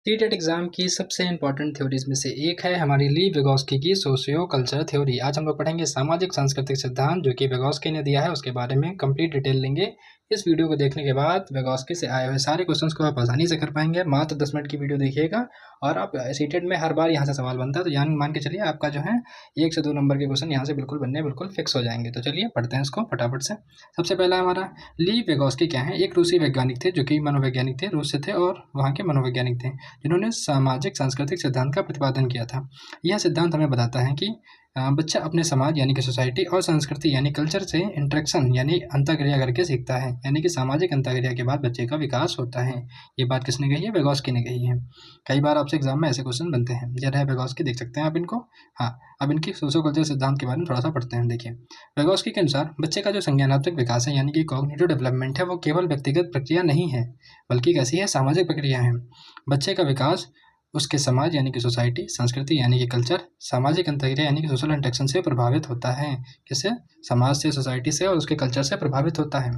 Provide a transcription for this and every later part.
टीटेट exam की सबसे important theories में से एक है हमारी ली विगोस्की की सोशियो कल्चर थ्योरी। आज हम लोग पढ़ेंगे सामाजिक सांस्कृतिक सिद्धांत जो कि विगोस्की ने दिया है, उसके बारे में कंप्लीट डिटेल लेंगे। इस वीडियो को देखने के बाद विगोस्की से आए हुए सारे क्वेश्चंस को आप आसानी से कर पाएंगे। मात्र 10 मिनट की वीडियो देखिएगा और आप सीटेट में हर बार यहाँ से सवाल बनता है, तो यानी मान के चलिए आपका जो है 1 से 2 नंबर के क्वेश्चन यहाँ से बिल्कुल बनने बिल्कुल फिक्स हो जाएंगे। तो चलिए पढ़ते हैं इसको फटाफट से। सबसे पहला हमारा ली विगोस्की क्या है। एक रूसी वैज्ञानिक थे जो कि मनोवैज्ञानिक थे, रूस से थे और वहाँ के मनोवैज्ञानिक थे जिन्होंने सामाजिक सांस्कृतिक सिद्धांत का प्रतिपादन किया था। यह सिद्धांत हमें बताता है कि बच्चा अपने समाज यानी कि सोसाइटी और संस्कृति यानी कल्चर से इंटरेक्शन यानी अंतःक्रिया करके सीखता है, यानी कि सामाजिक अंतःक्रिया के बाद बच्चे का विकास होता है। ये बात किसने कही है? विगोस्की ने कही है। कई बार आपसे एग्जाम में ऐसे क्वेश्चन बनते हैं। जरा है विगोस्की, देख सकते हैं आप इनको। हाँ, अब इनकी सोशो कल्चर सिद्धांत के बारे में थोड़ा सा पढ़ते हैं। देखिए, विगोस्की के अनुसार बच्चे का जो संज्ञानात्मक विकास है यानी कि कॉग्निटिव डेवलपमेंट है, वो केवल व्यक्तिगत प्रक्रिया नहीं है बल्कि कैसी है? सामाजिक प्रक्रिया है। बच्चे का विकास उसके समाज यानी कि सोसाइटी, संस्कृति यानी कि कल्चर, सामाजिक अंतःक्रिया यानी कि सोशल इंटरेक्शन से प्रभावित होता है। किससे? समाज से, सोसाइटी से और उसके कल्चर से प्रभावित होता है।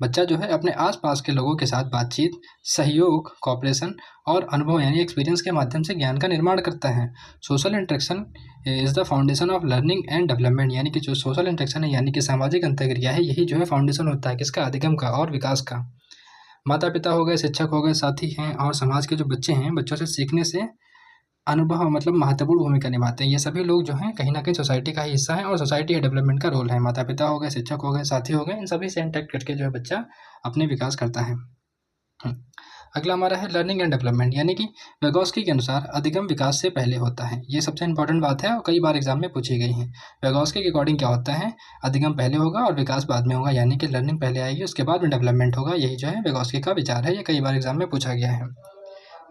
बच्चा जो है अपने आसपास के लोगों के साथ बातचीत, सहयोग, कॉपरेशन और अनुभव यानी एक्सपीरियंस के माध्यम से ज्ञान का निर्माण करता है। Social interaction is the foundation of learning and development, यानी कि जो सोशल इंटरेक्शन है यानी कि सामाजिक अंतःक्रिया है, यही जो है फाउंडेशन होता है किसका? अधिगम का और विकास का। माता पिता हो गए, शिक्षक हो गए, साथी हैं और समाज के जो बच्चे हैं, बच्चों से सीखने से अनुभव मतलब महत्वपूर्ण भूमिका निभाते हैं। ये सभी लोग जो हैं कहीं ना कहीं सोसाइटी का ही हिस्सा है और सोसाइटी के डेवलपमेंट का रोल है। माता पिता हो गए, शिक्षक हो गए, साथी हो गए, इन सभी से इंटरेक्ट करके जो है बच्चा अपने विकास करता है। अगला हमारा है लर्निंग एंड डेवलपमेंट, यानी कि विगोस्की के अनुसार अधिगम विकास से पहले होता है। ये सबसे इंपॉर्टेंट बात है और कई बार एग्जाम में पूछी गई है। विगोस्की के अकॉर्डिंग क्या होता है? अधिगम पहले होगा और विकास बाद में होगा, यानी कि लर्निंग पहले आएगी, उसके बाद में डेवलपमेंट होगा। यही जो है विगोस्की का विचार है। ये कई बार एग्जाम में पूछा गया है।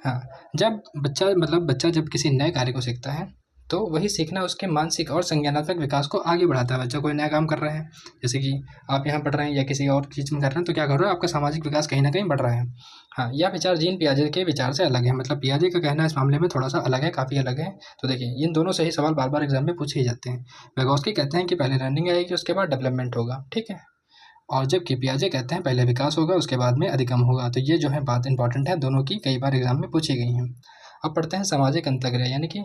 हाँ, जब बच्चा जब किसी नए कार्य को सीखता है तो वही सीखना उसके मानसिक और संज्ञानात्मक विकास को आगे बढ़ाता है। बच्चा कोई नया काम कर रहे हैं, जैसे कि आप यहाँ पढ़ रहे हैं या किसी और चीज़ में कर रहे हैं, तो क्या कर रहे हो? आपका सामाजिक विकास कहीं ना कहीं बढ़ रहा है। हाँ, यह विचार जीन पियाजे के विचार से अलग है। मतलब पियाजे का कहना इस मामले में थोड़ा सा अलग है, काफ़ी अलग है। तो देखिए, इन दोनों से ही सवाल बार बार एग्जाम में पूछे ही जाते हैं। विगोस्की कहते हैं कि पहले लर्निंग आएगी, उसके बाद डेवलपमेंट होगा, ठीक है। और जबकि पियाजे कहते हैं पहले विकास होगा, उसके बाद में अधिगम होगा। तो ये जो है बात इंपॉर्टेंट है, दोनों की कई बार एग्जाम में पूछी गई हैं। अब पढ़ते हैं सामाजिक अंतःक्रिया, यानी कि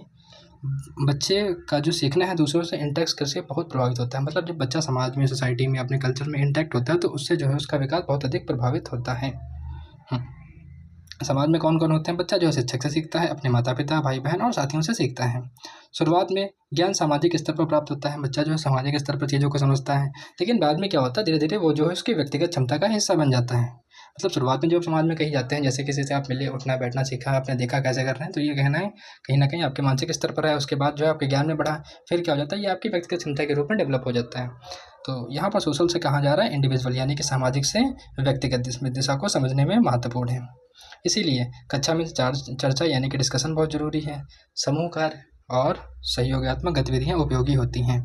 बच्चे का जो सीखना है दूसरों से इंटरेक्ट करके बहुत प्रभावित होता है। मतलब जब बच्चा समाज में, सोसाइटी में, अपने कल्चर में इंटरेक्ट होता है तो उससे जो है उसका विकास बहुत अधिक प्रभावित होता है। समाज में कौन कौन होते हैं? बच्चा जो है शिक्षक से सीखता है, अपने माता पिता, भाई बहन और साथियों से सीखता है। शुरुआत में ज्ञान सामाजिक स्तर पर प्राप्त होता है। बच्चा जो है सामाजिक स्तर पर चीज़ों को समझता है, लेकिन बाद में क्या होता है? धीरे धीरे वो जो है उसकी व्यक्तिगत क्षमता का हिस्सा बन जाता है। मतलब शुरुआत में जब समाज में कहीं जाते हैं, जैसे किसी से आप मिले, उठना बैठना सीखा, आपने देखा कैसे कर रहे हैं, तो ये कहना है कहीं ना कहीं आपके मानसिक स्तर पर है। उसके बाद जो है आपके ज्ञान में बढ़ा, फिर क्या हो जाता है? ये आपकी व्यक्तिगत क्षमता के रूप में डेवलप हो जाता है। तो यहाँ पर सोशल से कहा जा रहा है इंडिविजुअल, यानी कि सामाजिक से व्यक्तिगत दिशा को समझने में महत्वपूर्ण है। इसीलिए कक्षा में चर्चा यानी कि डिस्कशन बहुत ज़रूरी है। समूह कार्य और सहयोगात्मक गतिविधियाँ उपयोगी होती हैं।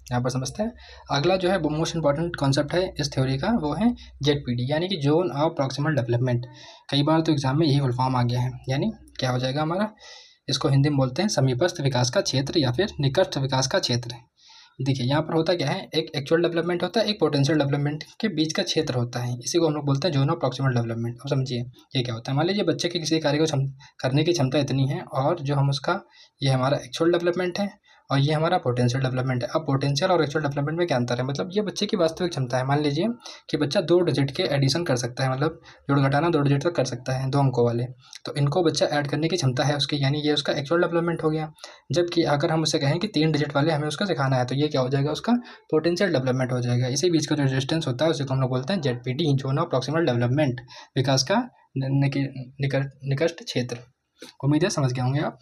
यहाँ पर समझते हैं। अगला जो है मोस्ट इंपॉर्टेंट कॉन्सेप्ट है इस थ्योरी का, वो है जेडपीडी, यानी कि जोन ऑफ प्रॉक्सिमल डेवलपमेंट। कई बार तो एग्जाम में यही फुल फॉर्म आ गया है, यानी क्या हो जाएगा हमारा? इसको हिंदी में बोलते हैं समीपस्थ विकास का क्षेत्र या फिर निकटस्थ विकास का क्षेत्र। देखिए, यहाँ पर होता क्या है? एक एक्चुअल डेवलपमेंट होता है, एक पोटेंशियल डेवलपमेंट के बीच का क्षेत्र होता है। इसी को हम लोग बोलते हैं जोन ऑफ प्रॉक्सिमल डेवलपमेंट। अब समझिए ये क्या होता है। मान लीजिए बच्चे के किसी कार्य को करने की क्षमता इतनी है और जो हम उसका, ये हमारा एक्चुअल डेवलपमेंट है और ये हमारा पोटेंशियल डेवलपमेंट है। अब पोटेंशियल और एक्चुअल डेवलपमेंट में क्या अंतर है? मतलब ये बच्चे की वास्तविक क्षमता है। मान लीजिए कि बच्चा 2 डिजिट के एडिशन कर सकता है, मतलब जोड़ घटाना 2 डिजिट तक कर सकता है, 2 अंकों वाले। तो इनको बच्चा ऐड करने की क्षमता है उसकी, यानी ये उसका एक्चुअल डेवलपमेंट हो गया। जबकि अगर हम उससे कहें कि 3 डिजिट वाले हमें उसका सिखाना है, तो ये क्या हो जाएगा? उसका पोटेंशियल डेवलपमेंट हो जाएगा। इसी बीच का जो डिस्टेंस होता है उसी को हम लोग बोलते हैं ZPD, zone of proximal development, विकास का निकट क्षेत्र। उम्मीद है समझ गए होंगे आप।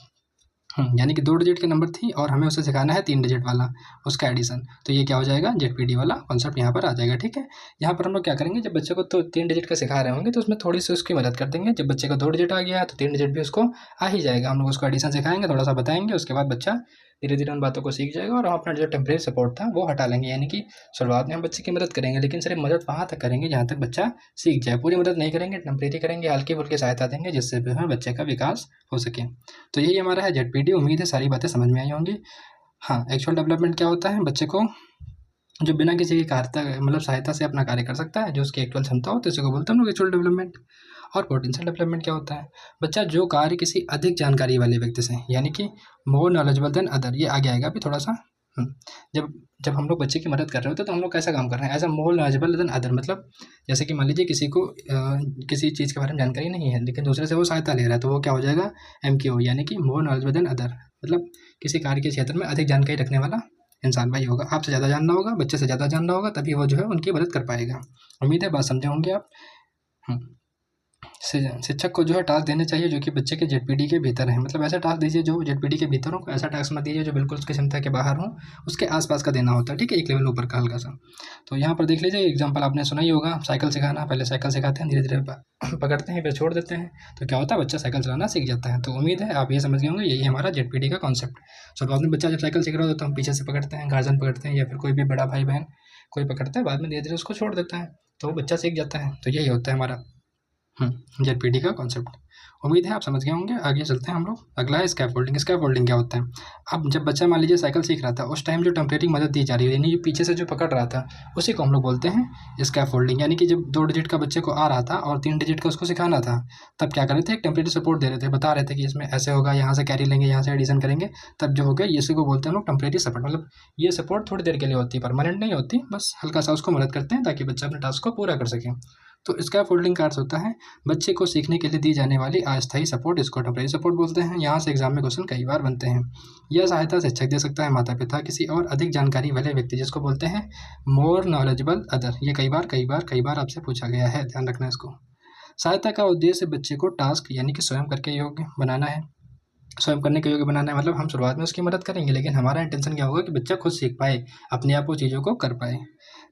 यानी कि 2 डिजिट की नंबर थी और हमें उसे सिखाना है 3 डिजिट वाला, उसका एडिशन। तो ये क्या हो जाएगा? जेडपीडी वाला कॉन्सेप्ट यहाँ पर आ जाएगा, ठीक है। यहाँ पर हम लोग क्या करेंगे? जब बच्चे को तो 3 डिजिट का सिखा रहे होंगे तो उसमें थोड़ी सी उसकी मदद कर देंगे। जब बच्चे का 2 डिजिट आ गया तो 3 डिजिट भी उसको आ ही जाएगा। हम लोग उसको एडिशन सिखाएंगे, थोड़ा सा बताएंगे, उसके बाद बच्चा धीरे धीरे उन बातों को सीख जाएगा और हम अपना जो टेम्परेरी सपोर्ट था वो हटा लेंगे। यानी कि शुरुआत में हम बच्चे की मदद करेंगे, लेकिन सिर्फ मदद वहाँ तक करेंगे जहाँ तक बच्चा सीख जाए। पूरी मदद नहीं करेंगे, टेम्परेरी करेंगे, हल्की फुल्की सहायता देंगे, जिससे भी हमें बच्चे का विकास हो सके। तो यही हमारा है जेडपीडी। उम्मीद है सारी बातें समझ में आई होंगी। हाँ, एक्चुअल डेवलपमेंट क्या होता है? बच्चे को जो बिना किसी की सहायता से अपना कार्य कर सकता है, जो उसकी एक्चुअल क्षमता हो, तो इसी को बोलते हैं हम लोग एक्चुअल डेवलपमेंट। और पोटेंशियल डेवलपमेंट क्या होता है, बच्चा जो कार्य किसी अधिक जानकारी वाले व्यक्ति से, यानी कि मोर नॉलेजेबल देन अदर, ये आगे आएगा अभी थोड़ा सा। जब जब हम लोग बच्चे की मदद कर रहे होते हैं तो हम लोग कैसा काम कर रहे हैं, as a more knowledgeable than other, मतलब जैसे कि मान लीजिए किसी को किसी चीज़ के बारे में जानकारी नहीं है लेकिन दूसरे से वो सहायता ले रहा है, तो वो क्या हो जाएगा, MQ, यानी कि मोर नॉलेजेबल देन अदर, मतलब किसी कार्य के क्षेत्र में अधिक जानकारी रखने वाला इंसान भाई होगा। आपसे ज़्यादा जानना होगा, बच्चे से ज़्यादा जानना होगा, तभी वो जो है उनकी मदद कर पाएगा। उम्मीद है बात समझे होंगे आप। शिक्षक को जो है टास्क देने चाहिए जो कि बच्चे के ZPD के भीतर है, मतलब ऐसा टास्क दीजिए जो ZPD के भीतर हो, ऐसा टास्क मत दीजिए जो बिल्कुल उसकी क्षमता के बाहर हो, उसके आसपास का देना होता है, ठीक है, एक लेवल ऊपर का हल्का सा। तो यहाँ पर देख लीजिए एग्जाम्पल आपने सुना ही होगा, साइकिल सिखाना, पहले साइकिल सिखाते हैं, धीरे धीरे पकड़ते हैं, फिर छोड़ देते हैं, तो क्या होता है, बच्चा साइकिल चलाना सीख जाता है। तो उम्मीद है आप ये समझ गए होंगे, यही हमारा ZPD का कॉन्सेप्ट। शुरुआत में बच्चा जब साइकिल सीख रहा होता है तो हम पीछे से पकड़ते हैं, गार्जियन पकड़ते हैं या फिर कोई भी बड़ा भाई बहन कोई पकड़ता है, बाद में धीरे धीरे उसको छोड़ देता है, तो बच्चा सीख जाता है। तो यही होता है हमारा ZPD का कॉन्सेप्ट। उम्मीद है आप समझ गए होंगे। आगे चलते हैं हम लोग। अगला है स्कैफोल्डिंग। स्कैफोल्डिंग क्या होता है, अब जब बच्चा मान लीजिए साइकिल सीख रहा था, उस टाइम जो टेम्परेरी मदद दी जा रही है, यानी पीछे से जो पकड़ रहा था, उसी को हम लोग बोलते हैं स्कैफोल्डिंग। यानी कि जब 2 डिजिट का बच्चे को आ रहा था और 3 डिजिट का उसको सिखाना था, तब क्या कर रहे थे, एक टेम्परेरी सपोर्ट दे रहे थे, बता रहे थे कि इसमें ऐसे होगा, यहाँ से कैरी लेंगे, यहाँ से एडिशन करेंगे, तब जो हो गया, इसी को बोलते हैं हम लोग टेम्परेरी सपोर्ट। मतलब ये सपोर्ट थोड़ी देर के लिए होती है, परमानेंट नहीं होती, बस हल्का सा उसको मदद करते हैं ताकि बच्चा अपने टास्क को पूरा कर सके। तो स्कैफोल्डिंग का अर्थ होता है बच्चे को सीखने के लिए दी जाने वाली अस्थायी सपोर्ट, इसको टेम्परेरी सपोर्ट बोलते हैं। यहाँ से एग्जाम में क्वेश्चन कई बार बनते हैं। यह सहायता शिक्षक दे सकता है, माता पिता, किसी और अधिक जानकारी वाले व्यक्ति, जिसको बोलते हैं मोर नॉलेजेबल अदर। ये कई बार आपसे पूछा गया है, ध्यान रखना इसको। सहायता का उद्देश्य बच्चे को टास्क यानी कि स्वयं करके योग्य बनाना है, स्वयं करने के योग्य बनाना है, मतलब हम शुरुआत में उसकी मदद करेंगे, लेकिन हमारा इंटेंशन क्या होगा कि बच्चा खुद सीख पाए, अपने आप वो चीज़ों को कर पाए।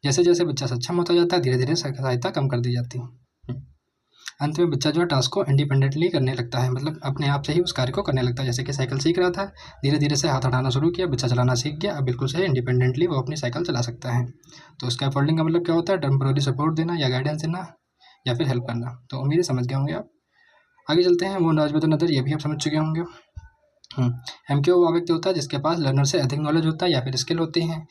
जैसे जैसे बच्चा सक्षम होता जाता है, धीरे धीरे सहायता कम कर दी जाती है। अंत में बच्चा जो है टास्क को इंडिपेंडेंटली करने लगता है, मतलब अपने आप से ही उस कार्य को करने लगता है। जैसे कि साइकिल सीख रहा था, धीरे धीरे से हाथ हटाना शुरू किया, बच्चा चलाना सीख गया, अब बिल्कुल से इंडिपेंडेंटली वो अपनी साइकिल चला सकता है। तो स्कैफोल्डिंग का मतलब क्या होता है, टेम्पररी सपोर्ट देना या गाइडेंस देना या फिर हेल्प करना। तो उम्मीद है समझ गए होंगे आप। आगे चलते हैं, वो नॉलेज नदर, ये भी आप समझ चुके होंगे। MQ वो व्यक्ति होता है जिसके पास लर्नर से अधिक नॉलेज होता है या फिर स्किल होती हैं।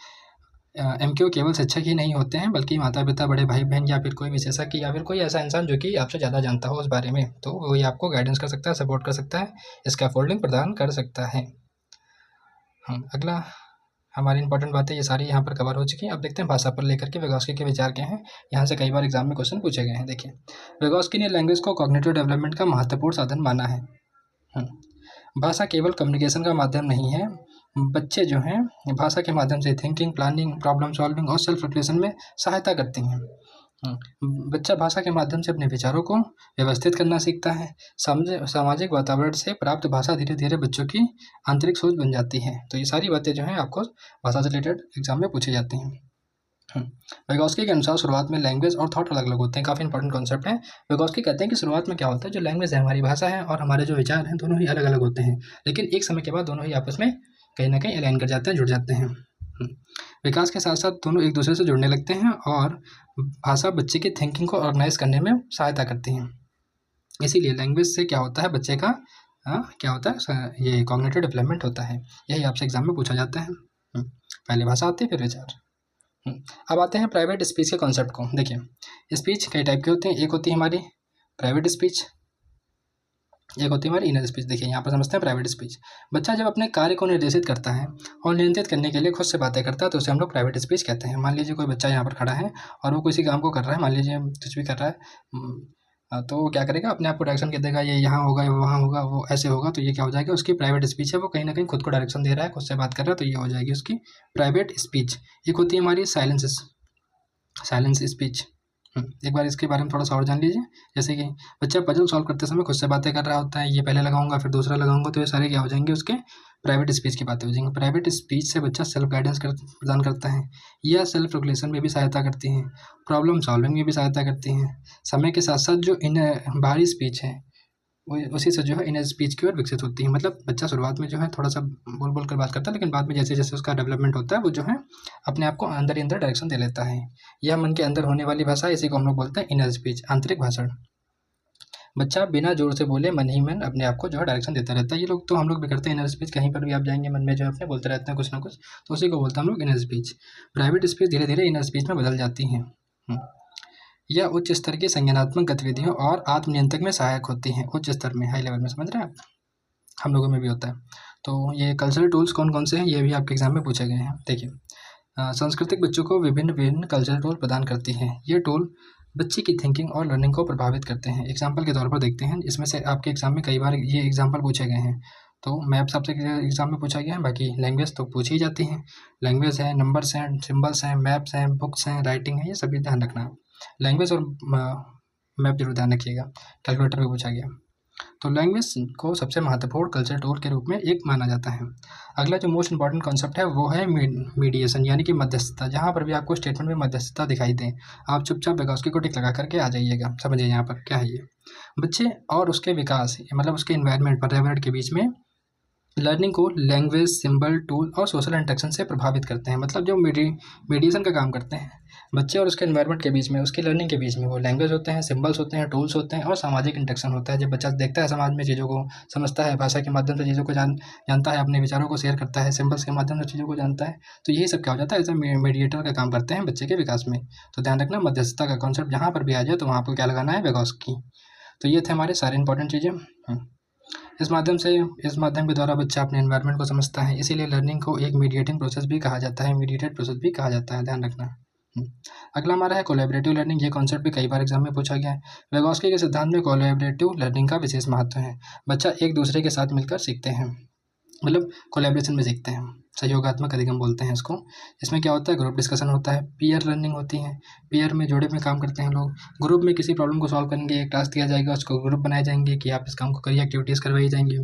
MQ केवल शिक्षक ही नहीं होते हैं, बल्कि माता पिता, बड़े भाई बहन या फिर कोई विशेषज्ञ या फिर कोई ऐसा इंसान जो कि आपसे ज़्यादा जानता हो उस बारे में, तो वही आपको गाइडेंस कर सकता है, सपोर्ट कर सकता है, स्कैफोल्डिंग प्रदान कर सकता है। अगला हमारी इंपॉर्टेंट बातें ये सारी यहाँ पर कवर हो चुकी हैं। अब देखते हैं भाषा पर लेकर के विगोस्की के विचार क्या हैं। यहाँ से कई बार एग्जाम में क्वेश्चन पूछे गए हैं। देखिए, विगोस्की ने लैंग्वेज को कॉग्निटिव डेवलपमेंट का महत्वपूर्ण साधन माना है। भाषा केवल कम्युनिकेशन का माध्यम नहीं है, बच्चे जो हैं भाषा के माध्यम से थिंकिंग, प्लानिंग, प्रॉब्लम सॉल्विंग और सेल्फ रिफ्लेक्शन में सहायता करती हैं। बच्चा भाषा के माध्यम से अपने विचारों को व्यवस्थित करना सीखता है। सामाजिक वातावरण से प्राप्त भाषा धीरे धीरे बच्चों की आंतरिक सोच बन जाती है। तो ये सारी बातें जो हैं आपको भाषा से रिलेटेड एग्जाम में पूछी जाती हैं। विगोस्की के अनुसार शुरुआत में लैंग्वेज और थॉट अलग अलग होते हैं, काफ़ी इंपॉर्टेंट कॉन्सेप्ट है। विगोस्की कहते हैं कि शुरुआत में क्या होता है, जो लैंग्वेज है, हमारी भाषा है, और हमारे जो विचार हैं, दोनों ही अलग अलग होते हैं, लेकिन एक समय के बाद दोनों ही आपस में कहीं ना कहीं अलाइन कर जाते हैं, जुड़ जाते हैं। विकास के साथ साथ दोनों एक दूसरे से जुड़ने लगते हैं और भाषा बच्चे की थिंकिंग को ऑर्गेनाइज करने में सहायता करती हैं। इसीलिए लैंग्वेज से क्या होता है, बच्चे का क्या होता है, ये कॉग्निटिव डेवलपमेंट होता है। यही आपसे एग्जाम में पूछा जाता है। पहले भाषा आती है, फिर विचार। अब आते हैं प्राइवेट स्पीच के कॉन्सेप्ट को। देखिए, स्पीच कई टाइप के होते हैं। एक होती है हमारी प्राइवेट स्पीच, एक होती है हमारी इनर स्पीच। देखिए, यहाँ पर समझते हैं प्राइवेट स्पीच। बच्चा जब अपने कार्य को निर्देशित करता है और नियंत्रित करने के लिए खुद से बातें करता है, तो उसे हम लोग प्राइवेट स्पीच कहते हैं। मान लीजिए कोई बच्चा यहाँ पर खड़ा है और वो किसी काम को कर रहा है, मान लीजिए कुछ भी कर रहा है, तो वो क्या करेगा, अपने आप को डायरेक्शन दे देगा, ये यहाँ होगा, वहाँ होगा, वो ऐसे होगा। तो ये क्या हो जाएगा, उसकी प्राइवेट स्पीच है, वो कहीं ना कहीं खुद को डायरेक्शन दे रहा है, खुद से बात कर रहा है, तो ये हो जाएगी उसकी प्राइवेट स्पीच। एक होती है हमारी साइलेंस स्पीच। एक बार इसके बारे में थोड़ा सा और जान लीजिए। जैसे कि बच्चा पजल सॉल्व करते समय खुद से बातें कर रहा होता है, ये पहले लगाऊंगा फिर दूसरा लगाऊंगा, तो ये सारे क्या हो जाएंगे, उसके प्राइवेट स्पीच की बातें हो जाएंगी। प्राइवेट स्पीच से बच्चा सेल्फ गाइडेंस प्रदान करता है, या सेल्फ रेगुलेशन में भी सहायता करती हैं, प्रॉब्लम सॉल्विंग में भी सहायता करती हैं। समय के साथ साथ जो इन बाहरी स्पीच है, उसी से जो है इनर स्पीच की ओर विकसित होती है। मतलब बच्चा शुरुआत में जो है थोड़ा सा बोल कर बात करता है, लेकिन बाद में जैसे जैसे उसका डेवलपमेंट होता है, वो जो है अपने आप को अंदर ही अंदर डायरेक्शन दे लेता है। यह मन के अंदर होने वाली भाषा, इसी को हम लोग बोलते हैं इनर स्पीच, आंतरिक भाषण। बच्चा बिना जोर से बोले मन ही मन अपने आप को जो है डायरेक्शन देता रहता है। ये लोग तो हम लोग भी करते हैं इनर स्पीच, कहीं पर भी आप जाएंगे मन में जो है अपने बोलते रहते हैं कुछ ना कुछ, तो उसी को बोलते हैं हम लोग इनर स्पीच। प्राइवेट स्पीच धीरे धीरे इनर स्पीच में बदल जाती हैं। यह उच्च स्तर की संज्ञानात्मक गतिविधियों और आत्मनियंत्रण में सहायक होती हैं। उच्च स्तर में, हाई लेवल में, समझ रहे हैं आप? हम लोगों में भी होता है। तो ये कल्चरल टूल्स कौन कौन से हैं, ये भी आपके एग्जाम में पूछे गए हैं। देखिए, सांस्कृतिक बच्चों को विभिन्न विभिन्न कल्चरल टूल प्रदान करती हैं। ये टूल बच्चे की थिंकिंग और लर्निंग को प्रभावित करते हैं। एग्जाम्पल के तौर पर देखते हैं, इसमें से आपके एग्जाम में कई बार ये एग्जाम्पल पूछे गए हैं। तो मैप्स आपसे एग्जाम में पूछा गया है, बाकी लैंग्वेज तो पूछी ही जाती हैं। लैंग्वेज है, नंबर्स हैं, सिम्बल्स हैं, मैप्स हैं, बुक्स हैं, राइटिंग है, ये सभी ध्यान रखना। लैंग्वेज और मैप जरूर ध्यान रखिएगा। कैलकुलेटर भी पूछा गया। तो लैंग्वेज को सबसे महत्वपूर्ण कल्चर टूल के रूप में एक माना जाता है। अगला जो मोस्ट इंपॉर्टेंट कॉन्सेप्ट है वो है मीडिएशन, यानी कि मध्यस्थता। जहाँ पर भी आपको स्टेटमेंट में मध्यस्थता दिखाई दे, आप चुपचाप विगोस्की को टिक लगा करके आ जाइएगा। समझिए यहाँ पर क्या है ये। बच्चे और उसके विकास, मतलब उसके इन्वायरमेंट, पर्यावरण के बीच में लर्निंग को लैंग्वेज, सिंबल, टूल और सोशल इंटरेक्शन से प्रभावित करते हैं। मतलब जो मीडिएशन का काम करते हैं बच्चे और उसके एनवायरनमेंट के बीच में, उसकी लर्निंग के बीच में, वो लैंग्वेज होते हैं, सिंबल्स होते हैं, टूल्स होते हैं और सामाजिक इंटरेक्शन होता है। जब बच्चा देखता है समाज में चीज़ों को, समझता है, भाषा के माध्यम से चीज़ों को जानता है, अपने विचारों को शेयर करता है, सिंबल्स के माध्यम से चीज़ों को जानता है, तो यही सब क्या हो जाता है, एज ए मीडिएटर का काम करते हैं बच्चे के विकास में। तो ध्यान रखना, मध्यस्थता का कॉन्सेप्ट जहाँ पर भी आ जाए तो वहाँ पर क्या लगाना है, विगोस्की। तो ये थे हमारे सारे इंपॉर्टेंट चीज़ें। इस माध्यम के द्वारा बच्चा अपने एनवायरनमेंट को समझता है, इसीलिए लर्निंग को एक मीडिएटिंग प्रोसेस भी कहा जाता है, मीडिएटेड प्रोसेस भी कहा जाता है, ध्यान रखना। अगला हमारा है कोलैबोरेटिव लर्निंग। ये कॉन्सेप्ट भी कई बार एग्जाम में पूछा गया है। विगोस्की के सिद्धांत में कोलैबोरेटिव लर्निंग का विशेष महत्व है। बच्चा एक दूसरे के साथ मिलकर सीखते हैं, मतलब कोलैबोरेशन में सीखते हैं, सहयोगात्मक अधिगम बोलते हैं इसको। इसमें क्या होता है, ग्रुप डिस्कशन होता है, पीयर लर्निंग होती है, पीयर में जोड़े में काम करते हैं लोग। ग्रुप में किसी प्रॉब्लम को सॉल्व करेंगे, एक टास्क दिया जाएगा, उसको ग्रुप बनाए जाएंगे कि आप इस काम को करिए, एक्टिविटीज़ करवाई जाएंगी।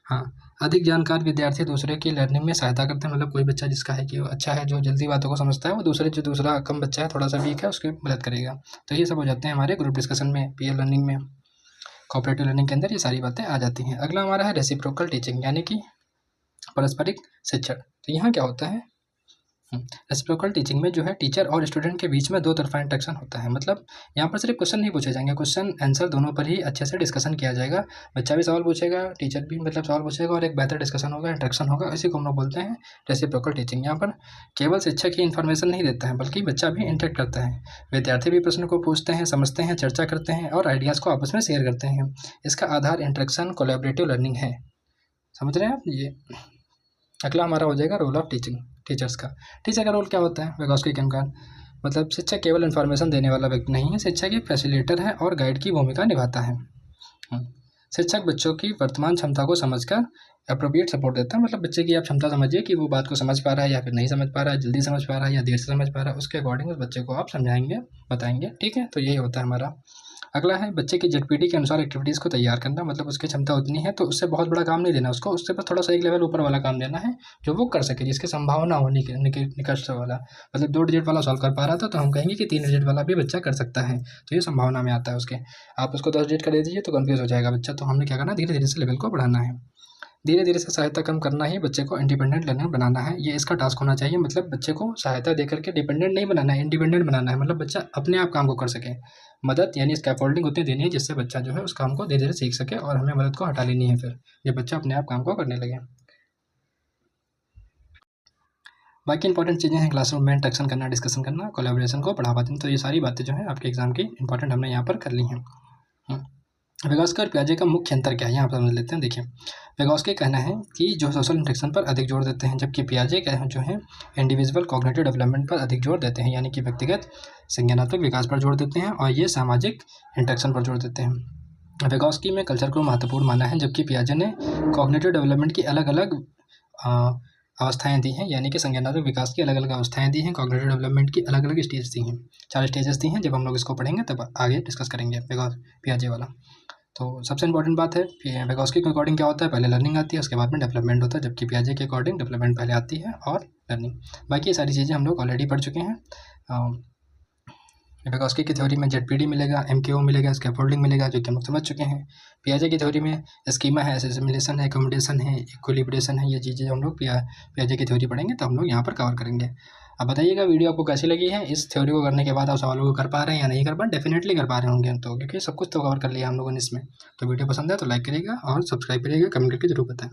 हाँ, अधिक जानकार विद्यार्थी दूसरे की लर्निंग में सहायता करते हैं। मतलब कोई बच्चा जिसका है कि वो अच्छा है, जो जल्दी बातों को समझता है, वो दूसरा कम बच्चा है, थोड़ा सा वीक है, उसकी मदद करेगा। तो ये सब हो जाते हैं हमारे ग्रुप डिस्कशन में, पीयर लर्निंग में, कोऑपरेटिव लर्निंग के अंदर ये सारी बातें आ जाती हैं। अगला हमारा है रेसिप्रोकल टीचिंग, यानी कि पारस्परिक शिक्षण। तो यहाँ क्या होता है, रेसिप्रोकल टीचिंग में जो है टीचर और स्टूडेंट के बीच में दो तरफा इंटरेक्शन होता है। मतलब यहाँ पर सिर्फ क्वेश्चन नहीं पूछे जाएंगे, क्वेश्चन आंसर दोनों पर ही अच्छे से डिस्कशन किया जाएगा। बच्चा भी सवाल पूछेगा, टीचर भी मतलब सवाल पूछेगा, और एक बेहतर डिस्कशन होगा, इंटरेक्शन होगा। इसी को हम लोग बोलते हैं रेसिप्रोकल टीचिंग। यहाँ पर केवल शिक्षक ही इन्फॉर्मेशन नहीं देता है, बल्कि बच्चा भी इंटरेक्ट करता है। विद्यार्थी भी प्रश्न को पूछते हैं, समझते हैं, चर्चा करते हैं और आइडियाज़ को आपस में शेयर करते हैं। इसका आधार इंटरेक्शन, कोलैबोरेटिव लर्निंग है। समझ रहे हैं आप ये। अगला हमारा हो जाएगा रोल ऑफ टीचिंग, टीचर्स का। टीचर का रोल क्या होता है विगोस्की के अनुसार, मतलब शिक्षक केवल इन्फॉर्मेशन देने वाला व्यक्ति नहीं है, शिक्षक एक फैसिलिटेटर है और गाइड की भूमिका निभाता है। शिक्षक बच्चों की वर्तमान क्षमता को समझकर अप्रोप्रिएट सपोर्ट देता है। मतलब बच्चे की आप क्षमता समझिए कि वो बात को समझ पा रहा है या फिर नहीं समझ पा रहा है, जल्दी समझ पा रहा है या देर से समझ पा रहा है, उसके अकॉर्डिंग उस बच्चे को आप समझाएंगे, बताएंगे, ठीक है। तो यही होता है हमारा। अगला है बच्चे की जेडपीटी के अनुसार एक्टिविटीज़ को तैयार करना। मतलब उसकी क्षमता उतनी है तो उससे बहुत बड़ा काम नहीं देना उसको, उससे बस थोड़ा सा एक लेवल ऊपर वाला काम देना है जो वो कर सके, जिसकी संभावना हो निकट वाला। मतलब 2 डिजिट वाला सॉल्व कर पा रहा था तो हम कहेंगे कि 3 डिजिट वाला भी बच्चा कर सकता है, तो ये संभावना में आता है उसके। आप उसको 10 डिजिट का दे दीजिए तो कन्फ्यूज़ हो जाएगा बच्चा। तो हमने क्या करना, धीरे धीरे से लेवल को बढ़ाना है, धीरे धीरे से सहायता कम करना ही बच्चे को इंडिपेंडेंट लर्नर बनाना है। ये इसका टास्क होना चाहिए। मतलब बच्चे को सहायता देकर के डिपेंडेंट नहीं बनाना है, इंडिपेंडेंट बनाना है। मतलब बच्चा अपने आप काम को कर सके। मदद यानी स्कैफोल्डिंग उतनी देनी है जिससे बच्चा जो है उस काम को धीरे धीरे सीख सके, और हमें मदद को हटा लेनी है फिर जब बच्चा अपने आप काम को करने लगे। बाकी इंपॉर्टेंट चीज़ें हैं क्लासरूम में इंटरेक्शन करना, डिस्कशन करना, कोलैबोरेशन को बढ़ावा देना। तो ये सारी बातें जो है आपके एग्जाम की इंपॉर्टेंट हमने यहाँ पर कर ली हैं। विगोस्की और पियाजे का मुख्य अंतर क्या है, यहाँ पर समझ लेते हैं। देखिए, विगोस्की कहना है कि जो सोशल इंटरेक्शन पर अधिक जोर देते हैं, जबकि पियाजे जो है इंडिविजुअल कॉग्निटिव डेवलपमेंट पर अधिक जोर देते हैं, यानी कि व्यक्तिगत संज्ञानात्मक विकास पर जोर देते हैं, और ये सामाजिक इंटरेक्शन पर जोर देते हैं। विगोस्की में कल्चर को महत्वपूर्ण माना है, जबकि पियाजे ने कॉग्निटिव डेवलपमेंट की अलग अलग अवस्थाएँ दी हैं, यानी कि संज्ञानात्मक विकास की अलग अलग अवस्थाएँ दी हैं, कॉग्निटिव डेवलपमेंट की अलग अलग स्टेज दी हैं, 4 स्टेजेस दी हैं। जब हम लोग इसको पढ़ेंगे तब आगे डिस्कस करेंगे पियाजे वाला। तो सबसे इंपॉर्टेंट बात है विगोस्की के अकॉर्डिंग क्या होता है, पहले लर्निंग आती है, उसके बाद में डेवलपमेंट होता है, जबकि पियाजे के अकॉर्डिंग डेवलपमेंट पहले आती है और लर्निंग। बाकी ये सारी चीज़ें हम लोग ऑलरेडी पढ़ चुके हैं। विगोस्की की थ्योरी में जेडपीडी मिलेगा, एमकेओ मिलेगा, स्कैफोल्डिंग मिलेगा, जो कि हम लोग समझ चुके हैं। पियाजे की थ्योरी में स्कीमा है, असिमिलेशन है, अकोमोडेशन है, इक्विलिब्रेशन है। ये चीज़ें हम लोग पियाजे की थ्योरी पढ़ेंगे तो हम लोग यहाँ पर कवर करेंगे। अब बताइएगा वीडियो आपको कैसी लगी है, इस थ्योरी को करने के बाद आप सवालों को कर पा रहे हैं या नहीं कर पा रहे। डेफिनेटली कर पा रहे होंगे तो, क्योंकि सब कुछ तो कवर कर लिया हम लोगों ने इसमें। तो वीडियो पसंद है तो लाइक करिएगा और सब्सक्राइब करिएगा, कमेंट करके जरूर बताएं।